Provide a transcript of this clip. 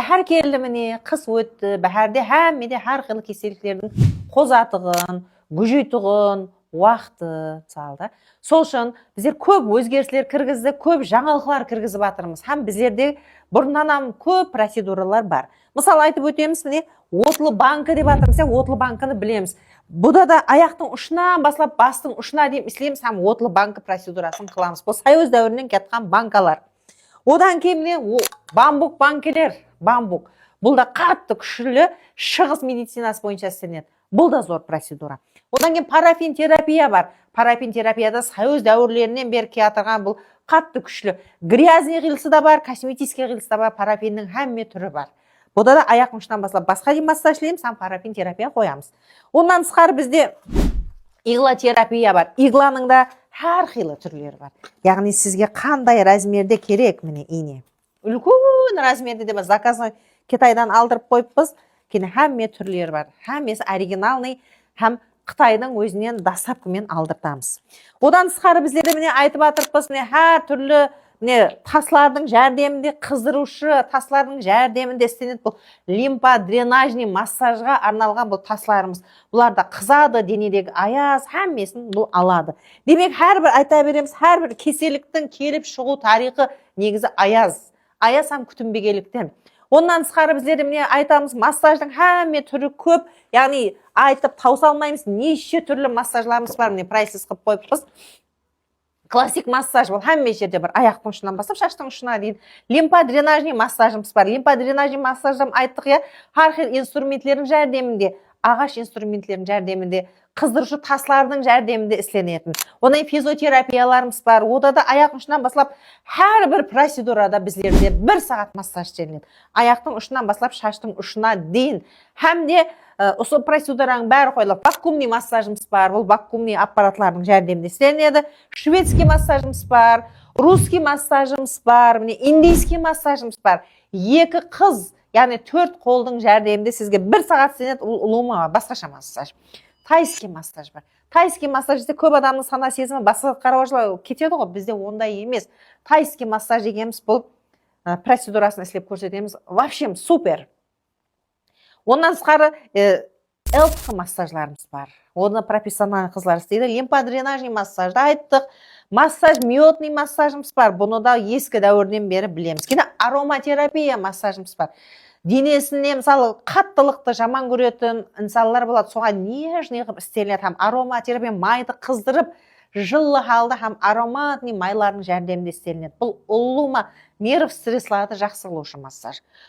Бәһәр келді міне, қыс өтті, бәһәрде һәммеде һәр қилы кеселіктердің қозатығын, күжейтігін, уақыты салды. Сол үшін біздер көп өзгерістер кіргізді, көп жаңалықлар кіргізіп жатырмыз. Һәм біздерде бұрыннан көп процедуралар бар. Мысалы айтып өтеміз, міне, отлы банкі деп жатырмыз, отлы банкыны білеміз. Бұда да аяқтың ұшынан баслап бастың ұшына дейін істейміз, һәм отлы банкі процедурасын қыламыз. Бұл союз дәуірінен кеткен банкалар. Одан кейін міне бамбук банкелер, бамбук. Бұл да қатты күшілі шығыс медицинасы бойынша істелінеді. Бұл да зор процедура. Одан кейін парафин терапия бар. Парафин терапияда союз дәуірлерінен бері келатырған бұл қатты күшілі. Грязный қилысы да бар, косметический қилысы да бар, парафиннің һәмме түрі бар. Бұда да аяқ ұшынан баслап басқа дейін массажлаймыз, һәм парафин терапия қоямыз. Ондан тысқары бізде игла терапия бар. Игланың да әр қилы түрлері бар. Яғни сізге қандай размерде керек міне ине. Үлкен размерде де заказной Китайдан алдырып қойыппыз. Кейін һәмме түрлері бар. Һәммесі оригиналный, һәм Қытайдың өзінен доставкамен алдыртамыз. Одан тысқары біздерде міне айтып жатырмыз, міне әр түрлі таслардың жәрдемінде, қыздырушы таслардың жәрдемінде істенеді. Бұл лимфодренажный массажға арналған бұл тасларымыз. Бұлар да қызады, денедегі аяз, һәммесін бұл алады. Демек, әрбір айта береміз, әрбір кеселіктің келіп шығу тарихы негізі аяз. Аяз һәм күтінбегеліктен. Ондан тысқары біздер міне айтамыз, массаждың һәмме түрі көп, яғни айтып тауса алмаймыз, неше түрлі массажларымыз бар, міне прайсыз қылып қойыппыз. Классик массаж бұл һәмме жерде бар, аяқтың ұшынан бастап шаштың ұшына дейін. Лимфодренажный массажымыз бар. Лимфодренажный массажым айттық, әр қилы инструментлердің жәрдемінде, ағаш инструментлердің жәрдемінде, қыздырушы таслардың жәрдемінде істенетін. Ондай физиотерапияларымыз бар. Ода да аяқ ұшынан баслап әрбір процедурада біздерде 1 сағат массаж істелінеді. Аяқтың ұшынан баслап шаштың ұшына дейін. Һәм де осы процедураның бәрі қойылып, вакуумный массажымыз бар. Бұл вакуумный аппаратлардың жәрдемінде істелінеді. Шведский массажымыз бар, русский массажымыз бар, индийский массажымыз бар. Екі қыз, яғни 4 қолдың жәрдемінде сізге 1 сағат істелінеді. Ұлыма басқаша массаж. Тайский массаж бар. Тайский массажда көп адамның сана сезімі басқа қарауышылар кетеді ғой, бізде ондай емес. Тайский массаж дегеніміз бұл процедурасын істеп көрсетеміз. Вообще супер. Ондан тысқары эльф массажларымыз бар. Оны профессиональный қызлар істейді. Лимфодренажный массажды айттық. Массаж миотный массажымыз бар. Бұны да ескі дәуірден бері білеміз. Кейін ароматерапия массажымыз бар. Денесіне мысалы қаттылықты жаман көретін инсанлар болады, соған нежный қылып істелінеді. Һәм ароматерапия майды қыздырып, жылы халда һәм ароматный майлардың жәрдемінде істелінеді. Бұл ұлыма нерв стresсларды жақсылаушы массаж.